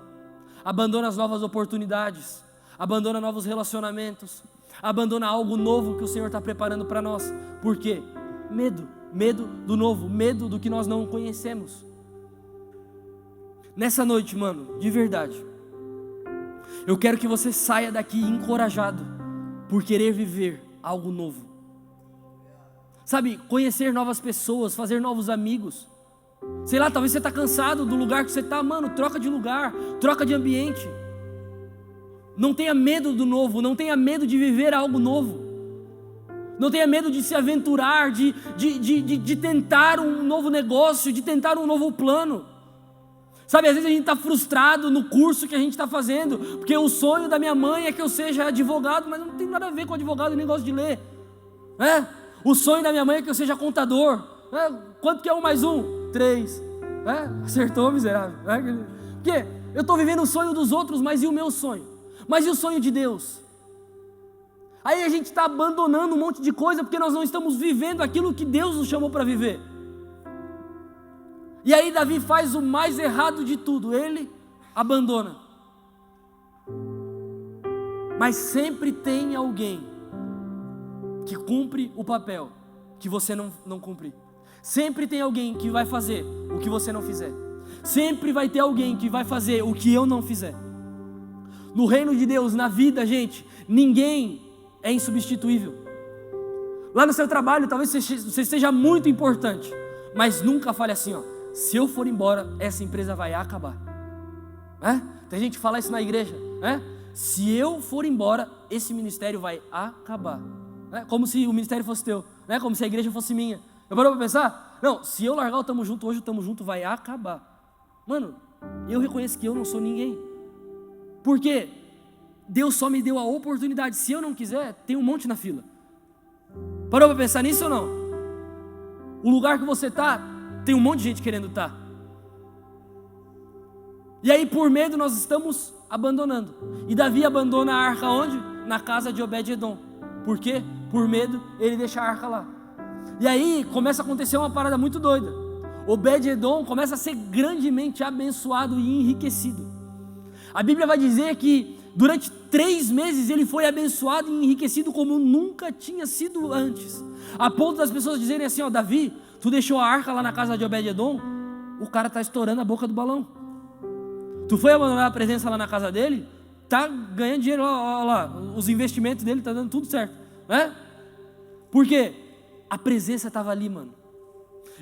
Abandona as novas oportunidades. Abandona novos relacionamentos. Abandona algo novo que o Senhor está preparando para nós. Por quê? Medo. Medo do novo. Medo do que nós não conhecemos. Nessa noite, mano, de verdade, eu quero que você saia daqui encorajado por querer viver algo novo. Sabe, conhecer novas pessoas, fazer novos amigos. Sei lá, talvez você está cansado do lugar que você está, mano, troca de lugar, troca de ambiente. Não tenha medo do novo, não tenha medo de viver algo novo. Não tenha medo de se aventurar, de tentar um novo negócio, de tentar um novo plano. Sabe, às vezes a gente está frustrado no curso que a gente está fazendo, porque o sonho da minha mãe é que eu seja advogado, mas não tem nada a ver com advogado, eu nem gosto de ler. O sonho da minha mãe é que eu seja contador. Quanto que é 1 mais 1? 3. Acertou, miserável. Porque eu estou vivendo o sonho dos outros, mas e o meu sonho? Mas e o sonho de Deus? Aí a gente está abandonando um monte de coisa, porque nós não estamos vivendo aquilo que Deus nos chamou para viver. E aí Davi faz o mais errado de tudo, ele abandona. Mas sempre tem alguém que cumpre o papel que você não cumprir. Sempre tem alguém que vai fazer o que você não fizer. Sempre vai ter alguém que vai fazer o que eu não fizer. No reino de Deus, na vida, gente, ninguém é insubstituível. Lá no seu trabalho, talvez você seja muito importante, mas nunca fale assim, se eu for embora, essa empresa vai acabar. Tem gente que fala isso na igreja. Se eu for embora, esse ministério vai acabar. Como se o ministério fosse teu. Como se a igreja fosse minha. Eu parou para pensar? Não, se eu largar o Tamo Junto, hoje o Tamo Junto vai acabar. Mano, eu reconheço que eu não sou ninguém. Porque Deus só me deu a oportunidade. Se eu não quiser, tem um monte na fila. Parou para pensar nisso ou não? O lugar que você está, tem um monte de gente querendo estar. E aí por medo nós estamos abandonando. E Davi abandona a arca onde? Na casa de Obed-edom. Por quê? Por medo ele deixa a arca lá. E aí começa a acontecer uma parada muito doida. Obed-edom começa a ser grandemente abençoado e enriquecido. A Bíblia vai dizer que durante 3 meses ele foi abençoado e enriquecido como nunca tinha sido antes. A ponto das pessoas dizerem assim, Davi, tu deixou a arca lá na casa de Obed-edom, o cara está estourando a boca do balão. Tu foi abandonar a presença lá na casa dele, tá ganhando dinheiro, olha lá, os investimentos dele tá dando tudo certo, Por quê? A presença estava ali, mano.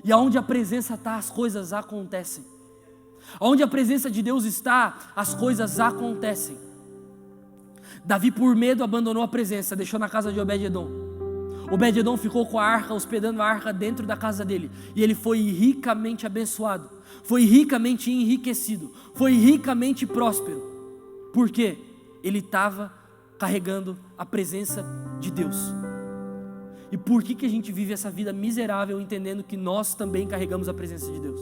E aonde a presença está, as coisas acontecem. Aonde a presença de Deus está, as coisas acontecem. Davi por medo abandonou a presença, deixou na casa de Obed-edom. Obed-edom ficou com a arca, hospedando a arca dentro da casa dele. E ele foi ricamente abençoado. Foi ricamente enriquecido. Foi ricamente próspero. Por quê? Ele estava carregando a presença de Deus. E por que a gente vive essa vida miserável entendendo que nós também carregamos a presença de Deus?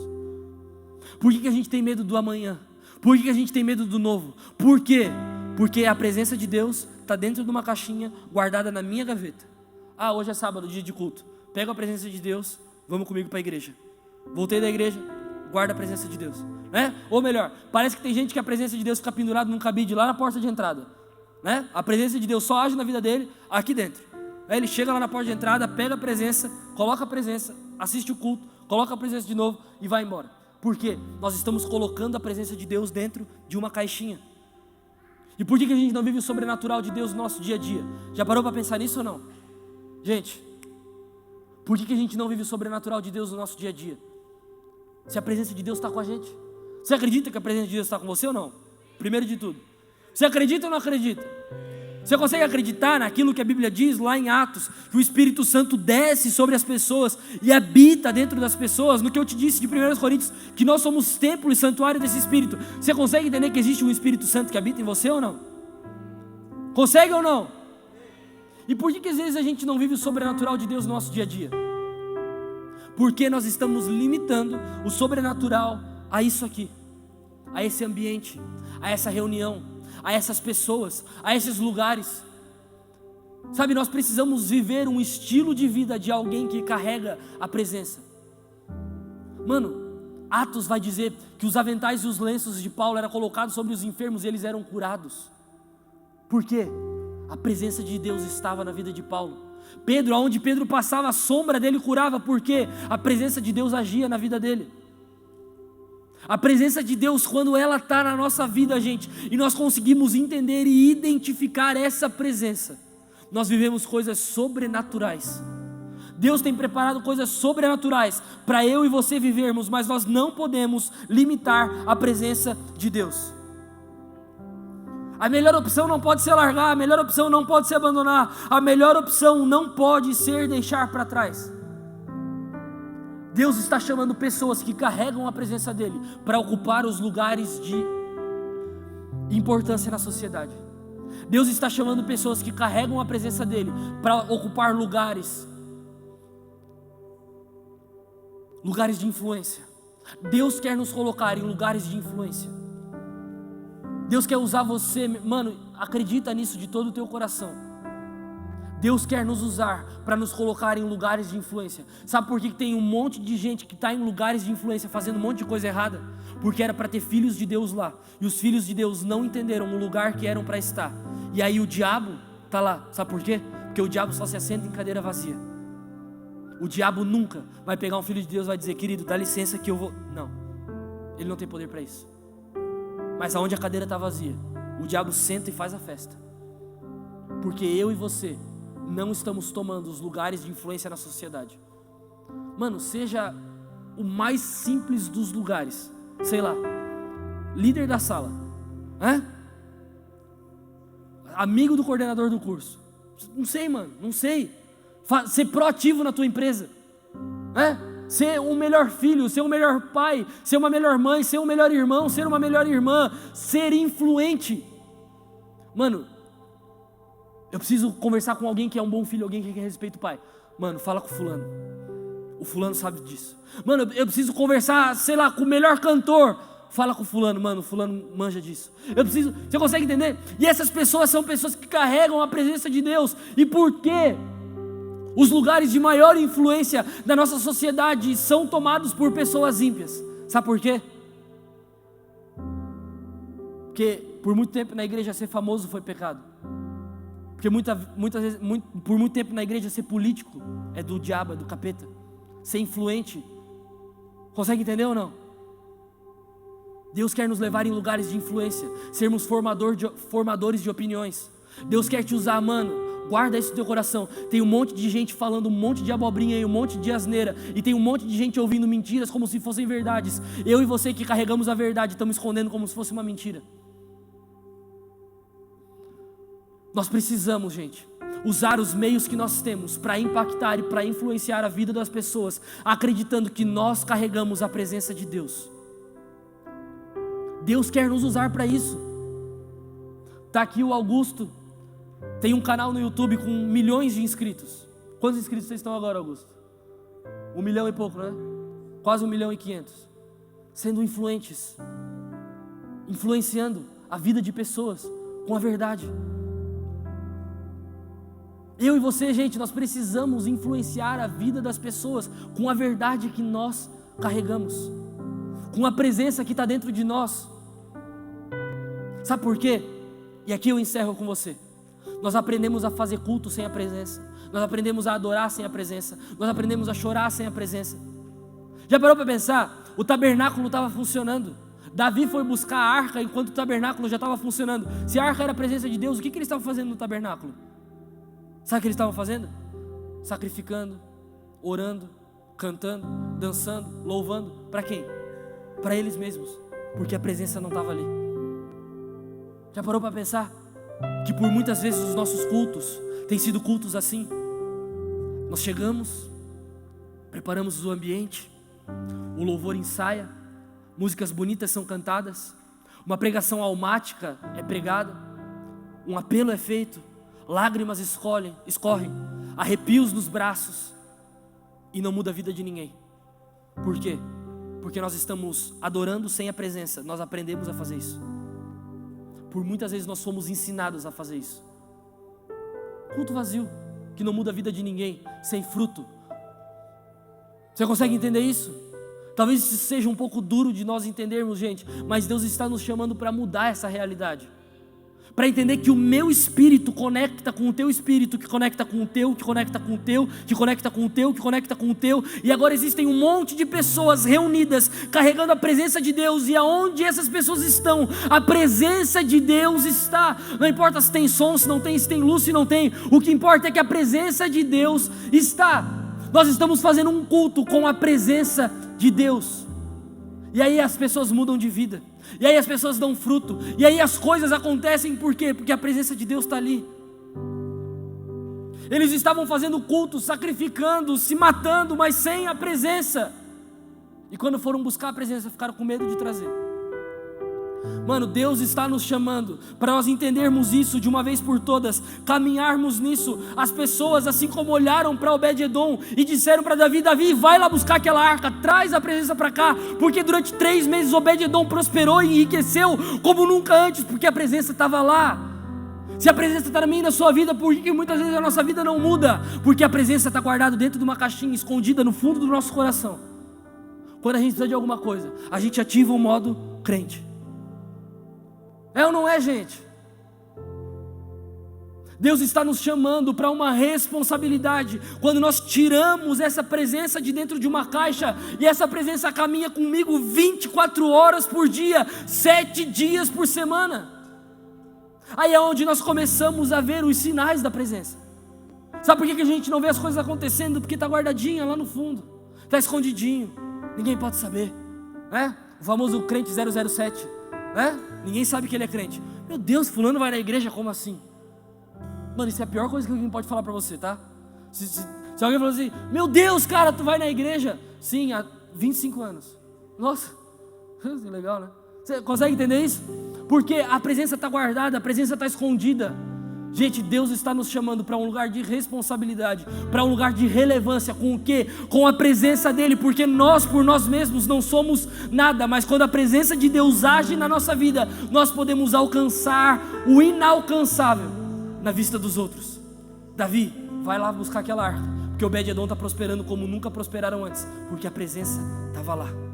Por que a gente tem medo do amanhã? Por que a gente tem medo do novo? Por quê? Porque a presença de Deus está dentro de uma caixinha guardada na minha gaveta. Hoje é sábado, dia de culto. Pega a presença de Deus, vamos comigo para a igreja. Voltei da igreja, guarda a presença de Deus. Ou melhor, parece que tem gente que a presença de Deus fica pendurada num cabide lá na porta de entrada. A presença de Deus só age na vida dele aqui dentro. Ele chega lá na porta de entrada, pega a presença, coloca a presença, assiste o culto, coloca a presença de novo e vai embora. Por quê? Nós estamos colocando a presença de Deus dentro de uma caixinha. E por que a gente não vive o sobrenatural de Deus no nosso dia a dia? Já parou para pensar nisso ou não? Gente, por que a gente não vive o sobrenatural de Deus no nosso dia a dia? Se a presença de Deus está com a gente. Você acredita que a presença de Deus está com você ou não? Primeiro de tudo. Você acredita ou não acredita? Você consegue acreditar naquilo que a Bíblia diz lá em Atos, que o Espírito Santo desce sobre as pessoas e habita dentro das pessoas? No que eu te disse de 1 Coríntios, que nós somos templo e santuário desse Espírito. Você consegue entender que existe um Espírito Santo que habita em você ou não? Consegue ou não? E por que às vezes a gente não vive o sobrenatural de Deus no nosso dia a dia? Porque nós estamos limitando o sobrenatural a isso aqui, a esse ambiente, a essa reunião, a essas pessoas, a esses lugares. Sabe, nós precisamos viver um estilo de vida de alguém que carrega a presença. Mano, Atos vai dizer que os aventais e os lenços de Paulo eram colocados sobre os enfermos e eles eram curados. Por quê? A presença de Deus estava na vida de Paulo. Pedro, aonde Pedro passava, a sombra dele curava. Por quê? A presença de Deus agia na vida dele. A presença de Deus, quando ela está na nossa vida, gente, e nós conseguimos entender e identificar essa presença, nós vivemos coisas sobrenaturais. Deus tem preparado coisas sobrenaturais para eu e você vivermos, mas nós não podemos limitar a presença de Deus. A melhor opção não pode ser largar, a melhor opção não pode ser abandonar, a melhor opção não pode ser deixar para trás. Deus está chamando pessoas que carregam a presença dEle para ocupar os lugares de importância na sociedade. Deus está chamando pessoas que carregam a presença dEle para ocupar lugares de influência. Deus quer nos colocar em lugares de influência. Deus quer usar você, mano, acredita nisso de todo o teu coração. Deus quer nos usar para nos colocar em lugares de influência. Sabe por que tem um monte de gente que está em lugares de influência fazendo um monte de coisa errada? Porque era para ter filhos de Deus lá, e os filhos de Deus não entenderam o lugar que eram para estar. E aí o diabo está lá, sabe por quê? Porque o diabo só se assenta em cadeira vazia. O diabo nunca vai pegar um filho de Deus e vai dizer: querido, dá licença que eu vou... Não, ele não tem poder para isso. Mas aonde a cadeira está vazia, o diabo senta e faz a festa. Porque eu e você não estamos tomando os lugares de influência na sociedade. Mano, seja o mais simples dos lugares. Sei lá, líder da sala, amigo do coordenador do curso. Não sei, mano, não sei. Ser proativo na tua empresa, ser um melhor filho, ser um melhor pai, ser uma melhor mãe, ser um melhor irmão, ser uma melhor irmã, ser influente. Mano, eu preciso conversar com alguém que é um bom filho, alguém que respeita o pai. Mano, fala com o fulano. O fulano sabe disso. Mano, eu preciso conversar, sei lá, com o melhor cantor. Fala com o fulano, mano, o fulano manja disso. Você consegue entender? E essas pessoas são pessoas que carregam a presença de Deus. E por quê? Os lugares de maior influência da nossa sociedade são tomados por pessoas ímpias. Sabe por quê? Porque por muito tempo na igreja ser famoso foi pecado. Porque muitas vezes, por muito tempo na igreja ser político é do diabo, é do capeta. Ser influente, consegue entender ou não? Deus quer nos levar em lugares de influência, sermos formadores de opiniões. Deus quer te usar, mano, guarda isso no teu coração. Tem um monte de gente falando um monte de abobrinha e um monte de asneira, e tem um monte de gente ouvindo mentiras como se fossem verdades. Eu e você que carregamos a verdade estamos escondendo como se fosse uma mentira. Nós precisamos, gente, usar os meios que nós temos para impactar e para influenciar a vida das pessoas, acreditando que nós carregamos a presença de Deus. Deus quer nos usar para isso. Tá aqui o Augusto, tem um canal no YouTube com milhões de inscritos. Quantos inscritos vocês estão agora, Augusto? 1 milhão e pouco, né? Quase 1.500.000. Sendo influentes, influenciando a vida de pessoas com a verdade. Eu e você, gente, nós precisamos influenciar a vida das pessoas com a verdade que nós carregamos, com a presença que está dentro de nós. Sabe por quê? E aqui eu encerro com você. Nós aprendemos a fazer culto sem a presença. Nós aprendemos a adorar sem a presença. Nós aprendemos a chorar sem a presença. Já parou para pensar? O tabernáculo estava funcionando. Davi foi buscar a arca enquanto o tabernáculo já estava funcionando. Se a arca era a presença de Deus, o que eles estavam fazendo no tabernáculo? Sabe o que eles estavam fazendo? Sacrificando, orando, cantando, dançando, louvando. Para quem? Para eles mesmos, porque a presença não estava ali. Já parou para pensar? que por muitas vezes os nossos cultos têm sido cultos assim. Nós chegamos, preparamos o ambiente, o louvor ensaia, músicas bonitas são cantadas, uma pregação almática é pregada, um apelo é feito, lágrimas escorrem, arrepios nos braços, e não muda a vida de ninguém. Por quê? Porque nós estamos adorando sem a presença. Nós aprendemos a fazer isso. Por muitas vezes nós fomos ensinados a fazer isso. Culto vazio, que não muda a vida de ninguém, sem fruto. Você consegue entender isso? Talvez isso seja um pouco duro de nós entendermos, gente, mas Deus está nos chamando para mudar essa realidade. Para entender que o meu espírito conecta com o teu espírito, que conecta com o teu, que conecta com o teu, que conecta com o teu, que conecta com o teu. E agora existem um monte de pessoas reunidas, carregando a presença de Deus. E aonde essas pessoas estão, a presença de Deus está. Não importa se tem som, se não tem, se tem luz, se não tem. O que importa é que a presença de Deus está. Nós estamos fazendo um culto com a presença de Deus. E aí as pessoas mudam de vida. E aí as pessoas dão fruto. E aí as coisas acontecem, por quê? Porque a presença de Deus está ali. Eles estavam fazendo culto, sacrificando, se matando, mas sem a presença. E quando foram buscar a presença, ficaram com medo de trazer. Mano, Deus está nos chamando para nós entendermos isso de uma vez por todas, caminharmos nisso. As pessoas, assim como olharam para Obed-Edom e disseram para Davi: Davi, vai lá buscar aquela arca, traz a presença para cá, porque durante 3 meses Obed-Edom prosperou e enriqueceu como nunca antes, porque a presença estava lá. Se a presença está também na sua vida, por que muitas vezes a nossa vida não muda? Porque a presença está guardada dentro de uma caixinha, escondida no fundo do nosso coração. Quando a gente precisa de alguma coisa, a gente ativa o modo crente. É ou não é, gente? Deus está nos chamando para uma responsabilidade. Quando nós tiramos essa presença de dentro de uma caixa, e essa presença caminha comigo 24 horas por dia, 7 dias por semana. Aí é onde nós começamos a ver os sinais da presença. Sabe por que a gente não vê as coisas acontecendo? Porque está guardadinha lá no fundo, está escondidinho, ninguém pode saber, né? O famoso crente 007, né? Ninguém sabe que ele é crente. Meu Deus, fulano vai na igreja, como assim? Mano, isso é a pior coisa que alguém pode falar pra você, tá? Se alguém falar assim: meu Deus, cara, tu vai na igreja? Sim, há 25 anos. Nossa, legal, né? Você consegue entender isso? Porque a presença está guardada, a presença está escondida. Gente, Deus está nos chamando para um lugar de responsabilidade, para um lugar de relevância. Com o quê? Com a presença dEle, porque nós por nós mesmos não somos nada, mas quando a presença de Deus age na nossa vida, nós podemos alcançar o inalcançável na vista dos outros. Davi, vai lá buscar aquela arca, porque Obed-Edom está prosperando como nunca prosperaram antes, porque a presença estava lá.